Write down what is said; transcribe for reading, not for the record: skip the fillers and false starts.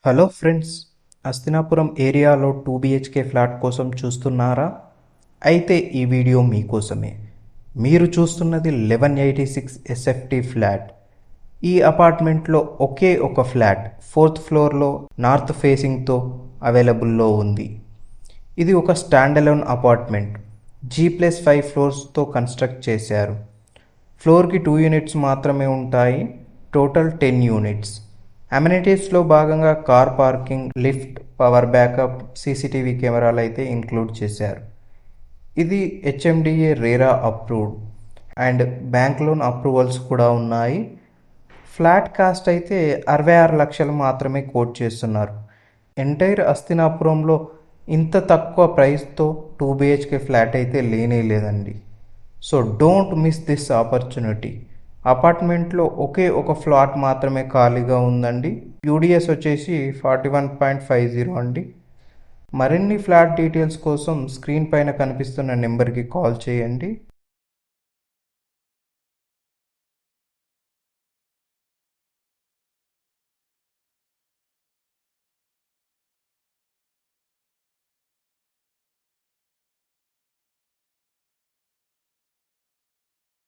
Hello friends, Hastinapuram ఏరియాలో 2 BHK flat కోసం చూస్తున్నారా? అయితే ఈ వీడియో మీకోసమే. మీరు చూస్తున్నది 1186 SFT ఫ్లాట్. ఈ అపార్ట్మెంట్లో ఒకే ఒక ఫ్లాట్ 4th ఫ్లోర్లో నార్త్ ఫేసింగ్తో అవైలబుల్లో ఉంది. ఇది ఒక స్టాండలోన్ అపార్ట్మెంట్. G+5 ఫ్లోర్స్తో కన్స్ట్రక్ట్ చేశారు. ఫ్లోర్కి 2 యూనిట్స్ మాత్రమే ఉంటాయి. Total 10 units. అమ్యూనిటీస్లో భాగంగా car parking, lift, power backup, CCTV కెమెరాలు అయితే ఇంక్లూడ్ చేశారు. ఇది HMDA RERA approved and bank loan approvals కూడా ఉన్నాయి. ఫ్లాట్ కాస్ట్ అయితే 66 లక్షలు మాత్రమే కోట్ చేస్తున్నారు. ఎంటైర్ అస్తినాపురంలో ఇంత తక్కువ ప్రైస్తో 2 BHK ఫ్లాట్ అయితే లేనే లేదండి. So don't miss this opportunity. అపార్ట్మెంట్లో ఒకే ఒక ఫ్లాట్ మాత్రమే ఖాళీగా ఉందండి. యూడిఎస్ వచ్చేసి 41.50 అండి. మరిన్ని ఫ్లాట్ డీటెయిల్స్ కోసం స్క్రీన్ పైన కనిపిస్తున్న నెంబర్కి కాల్ చేయండి.